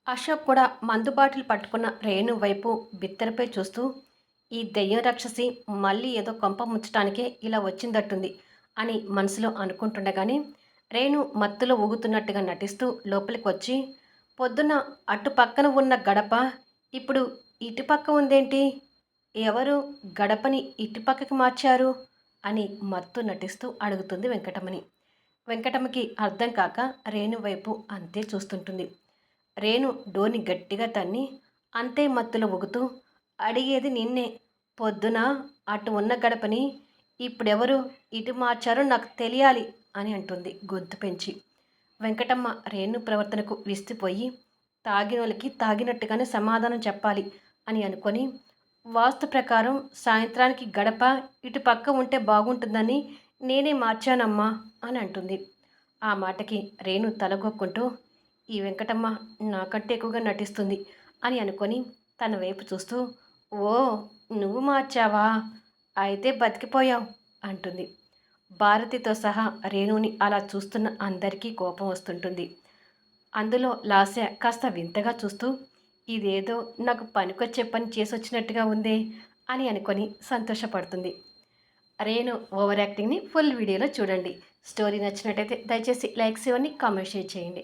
అశోక్ కూడా మందు బాటిల్ పట్టుకున్న రేణు వైపు బిత్తరపై చూస్తూ ఈ దెయ్యం రాక్షసి మళ్ళీ ఏదో కొంప ముంచటానికే ఇలా వచ్చిందట్టుంది అని మనసులో అనుకుంటుండగానే రేణు మత్తులో ఊగుతున్నట్టుగా నటిస్తూ లోపలికి వచ్చి పొద్దున్న అటు పక్కన ఉన్న గడప ఇప్పుడు ఇటుపక్క ఉందేంటి? ఎవరు గడపని ఇటుపక్కకి మార్చారు? అని మత్తు నటిస్తూ అడుగుతుంది వెంకటమ్మని. వెంకటమ్మకి అర్థం కాక రేణు వైపు అంతే చూస్తుంటుంది. రేణు డోర్ని గట్టిగా తన్ని అంతే మత్తులో ఊగుతూ అడిగేది నిన్నే. పొద్దున అటు ఉన్న గడపని ఇప్పుడెవరు ఇటు మార్చారో నాకు తెలియాలి అని అంటుంది గొంతు పెంచి. వెంకటమ్మ రేణు ప్రవర్తనకు విసిపోయి తాగినోళ్ళకి తాగినట్టుగానే సమాధానం చెప్పాలి అని అనుకొని వాస్తు ప్రకారం సాయంత్రానికి గడప ఇటు పక్క ఉంటే బాగుంటుందని నేనే మార్చానమ్మా అని అంటుంది. ఆ మాటకి రేణు తలగొక్కుంటూ ఈ వెంకటమ్మ నాకంటే ఎక్కువగా నటిస్తుంది అని అనుకొని తన వైపు చూస్తూ ఓ నువ్వు మార్చావా, అయితే బతికిపోయావు అంటుంది. భారతితో సహా రేణుని అలా చూస్తున్న అందరికీ కోపం వస్తుంటుంది. అందులో లాస్య కాస్త వింతగా చూస్తూ ఇదేదో నాకు పనికొచ్చే పని చేసొచ్చినట్టుగా ఉందే అని అనుకొని సంతోషపడుతుంది. రేణు ఓవర్ యాక్టింగ్ని ఫుల్ వీడియోలో చూడండి. స్టోరీ నచ్చినట్టయితే దయచేసి లైక్స్ ఇవ్వండి, కామెంట్ షేర్ చేయండి.